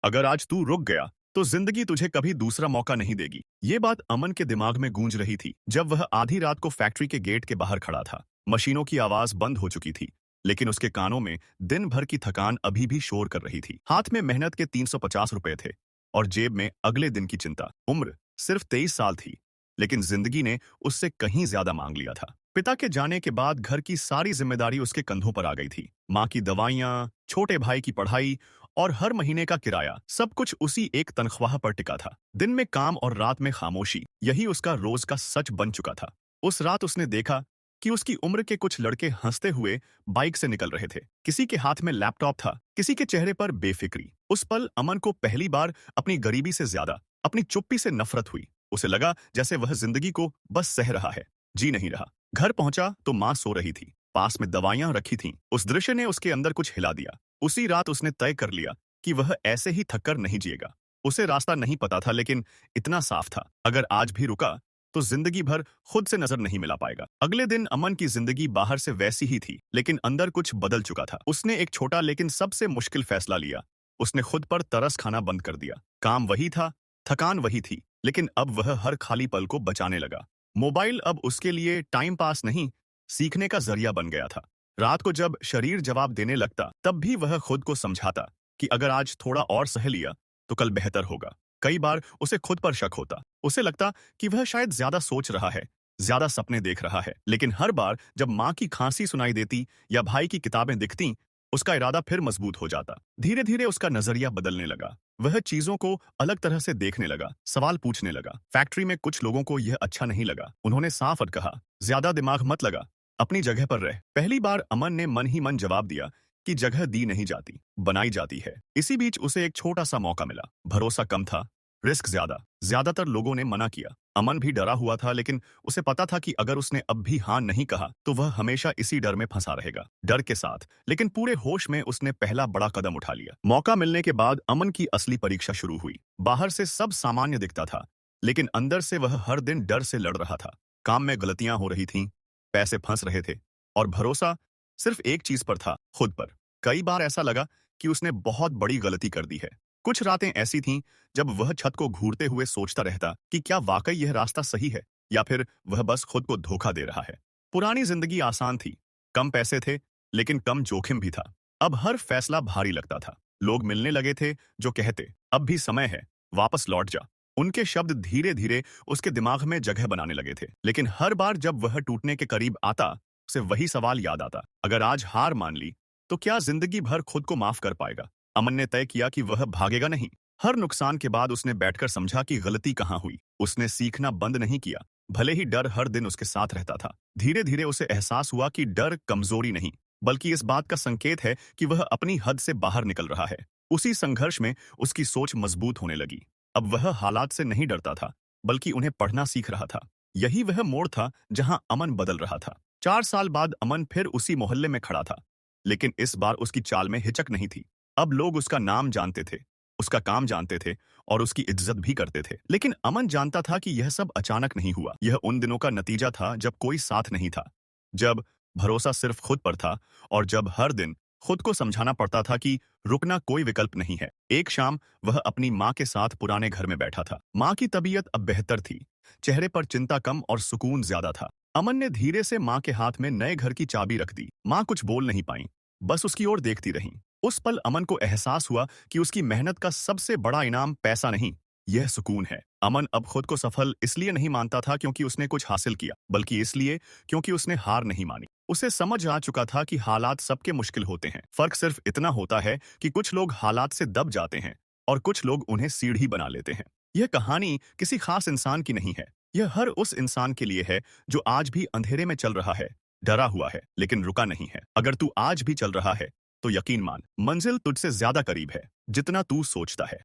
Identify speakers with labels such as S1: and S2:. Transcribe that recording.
S1: अगर आज तू रुक गया तो जिंदगी तुझे कभी दूसरा मौका नहीं देगी। ये बात अमन के दिमाग में गूंज रही थी जब वह आधी रात को फैक्ट्री के गेट के बाहर खड़ा था। मशीनों की आवाज बंद हो चुकी थी, लेकिन उसके कानों में दिन भर की थकान अभी भी शोर कर रही थी। हाथ में मेहनत के 350 रुपए थे और जेब में अगले दिन की चिंता। उम्र सिर्फ 23 साल थी, लेकिन जिंदगी ने उससे कहीं ज्यादा मांग लिया था। पिता के जाने के बाद घर की सारी जिम्मेदारी उसके कंधों पर आ गई थी। माँ की दवाइयाँ, छोटे भाई की पढ़ाई और हर महीने का किराया, सब कुछ उसी एक तनख्वाह पर टिका था। दिन में काम और रात में खामोशी, यही उसका रोज का सच बन चुका था। उस रात उसने देखा कि उसकी उम्र के कुछ लड़के हंसते हुए बाइक से निकल रहे थे। किसी के हाथ में लैपटॉप था, किसी के चेहरे पर बेफिक्री। उस पल अमन को पहली बार अपनी गरीबी से ज्यादा अपनी चुप्पी से नफरत हुई। उसे लगा जैसे वह जिंदगी को बस सह रहा है, जी नहीं रहा। घर पहुंचा तो माँ सो रही थी, पास में दवाइयां रखी थीं। उस दृश्य ने उसके अंदर कुछ हिला दिया। उसी रात उसने तय कर लिया कि वह ऐसे ही थककर नहीं जिएगा। उसे रास्ता नहीं पता था, लेकिन इतना साफ था, अगर आज भी रुका तो जिंदगी भर खुद से नजर नहीं मिला पाएगा। अगले दिन अमन की जिंदगी बाहर से वैसी ही थी, लेकिन अंदर कुछ बदल चुका था। उसने एक छोटा लेकिन सबसे मुश्किल फैसला लिया। उसने खुद पर तरस खाना बंद कर दिया। काम वही था, थकान वही थी, लेकिन अब वह हर खाली पल को बचाने लगा। मोबाइल अब उसके लिए टाइम पास नहीं, सीखने का जरिया बन गया था। रात को जब शरीर जवाब देने लगता, तब भी वह खुद को समझाता कि अगर आज थोड़ा और सह लिया तो कल बेहतर होगा। कई बार उसे खुद पर शक होता। उसे लगता कि वह शायद ज्यादा सोच रहा है, ज्यादा सपने देख रहा है। लेकिन हर बार जब माँ की खांसी सुनाई देती या भाई की किताबें दिखती, उसका इरादा फिर मजबूत हो जाता। धीरे धीरे उसका नजरिया बदलने लगा। वह चीजों को अलग तरह से देखने लगा, सवाल पूछने लगा। फैक्ट्री में कुछ लोगों को यह अच्छा नहीं लगा। उन्होंने साफ कहा, ज्यादा दिमाग मत लगा, अपनी जगह पर रह। पहली बार अमन ने मन ही मन जवाब दिया कि जगह दी नहीं जाती, बनाई जाती है। इसी बीच उसे एक छोटा सा मौका मिला। भरोसा कम था, रिस्क ज्यादा। ज्यादातर लोगों ने मना किया। अमन भी डरा हुआ था, लेकिन उसे पता था कि अगर उसने अब भी हाँ नहीं कहा तो वह हमेशा इसी डर में फंसा रहेगा। डर के साथ लेकिन पूरे होश में उसने पहला बड़ा कदम उठा लिया। मौका मिलने के बाद अमन की असली परीक्षा शुरू हुई। बाहर से सब सामान्य दिखता था, लेकिन अंदर से वह हर दिन डर से लड़ रहा था। काम में गलतियां हो रही थीं, पैसे फंस रहे थे, और भरोसा सिर्फ एक चीज पर था, खुद पर। कई बार ऐसा लगा कि उसने बहुत बड़ी गलती कर दी है। कुछ रातें ऐसी थीं जब वह छत को घूरते हुए सोचता रहता कि क्या वाकई यह रास्ता सही है, या फिर वह बस खुद को धोखा दे रहा है। पुरानी जिंदगी आसान थी, कम पैसे थे, लेकिन कम जोखिम भी था। अब हर फैसला भारी लगता था। लोग मिलने लगे थे जो कहते, अब भी समय है, वापस लौट जा। उनके शब्द धीरे धीरे उसके दिमाग में जगह बनाने लगे थे। लेकिन हर बार जब वह टूटने के करीब आता, उसे वही सवाल याद आता, अगर आज हार मान ली तो क्या जिंदगी भर खुद को माफ कर पाएगा? अमन ने तय किया कि वह भागेगा नहीं। हर नुकसान के बाद उसने बैठकर समझा कि गलती कहाँ हुई। उसने सीखना बंद नहीं किया, भले ही डर हर दिन उसके साथ रहता था। धीरे धीरे उसे एहसास हुआ कि डर कमजोरी नहीं, बल्कि इस बात का संकेत है कि वह अपनी हद से बाहर निकल रहा है। उसी संघर्ष में उसकी सोच मजबूत होने लगी। अब वह हालात से नहीं डरता था, बल्कि उन्हें पढ़ना सीख रहा था। यही वह मोड़ था जहां अमन बदल रहा था। 4 साल बाद अमन फिर उसी मोहल्ले में खड़ा था, लेकिन इस बार उसकी चाल में हिचक नहीं थी। अब लोग उसका नाम जानते थे, उसका काम जानते थे, और उसकी इज्जत भी करते थे। लेकिन अमन जानता था कि यह सब अचानक नहीं हुआ। यह उन दिनों का नतीजा था जब कोई साथ नहीं था, जब भरोसा सिर्फ खुद पर था, और जब हर दिन खुद को समझाना पड़ता था कि रुकना कोई विकल्प नहीं है। एक शाम वह अपनी माँ के साथ पुराने घर में बैठा था। माँ की तबीयत अब बेहतर थी, चेहरे पर चिंता कम और सुकून ज्यादा था। अमन ने धीरे से माँ के हाथ में नए घर की चाबी रख दी। माँ कुछ बोल नहीं पाई, बस उसकी ओर देखती रहीं। उस पल अमन को एहसास हुआ कि उसकी मेहनत का सबसे बड़ा इनाम पैसा नहीं, यह सुकून है। अमन अब खुद को सफल इसलिए नहीं मानता था क्योंकि उसने कुछ हासिल किया, बल्कि इसलिए क्योंकि उसने हार नहीं मानी। उसे समझ आ चुका था कि हालात सबके मुश्किल होते हैं। फर्क सिर्फ इतना होता है कि कुछ लोग हालात से दब जाते हैं और कुछ लोग उन्हें सीढ़ी बना लेते हैं। यह कहानी किसी खास इंसान की नहीं है। यह हर उस इंसान के लिए है जो आज भी अंधेरे में चल रहा है, डरा हुआ है, लेकिन रुका नहीं है। अगर तू आज भी चल रहा है तो यकीन मान, मंजिल तुझसे ज्यादा करीब है जितना तू सोचता है।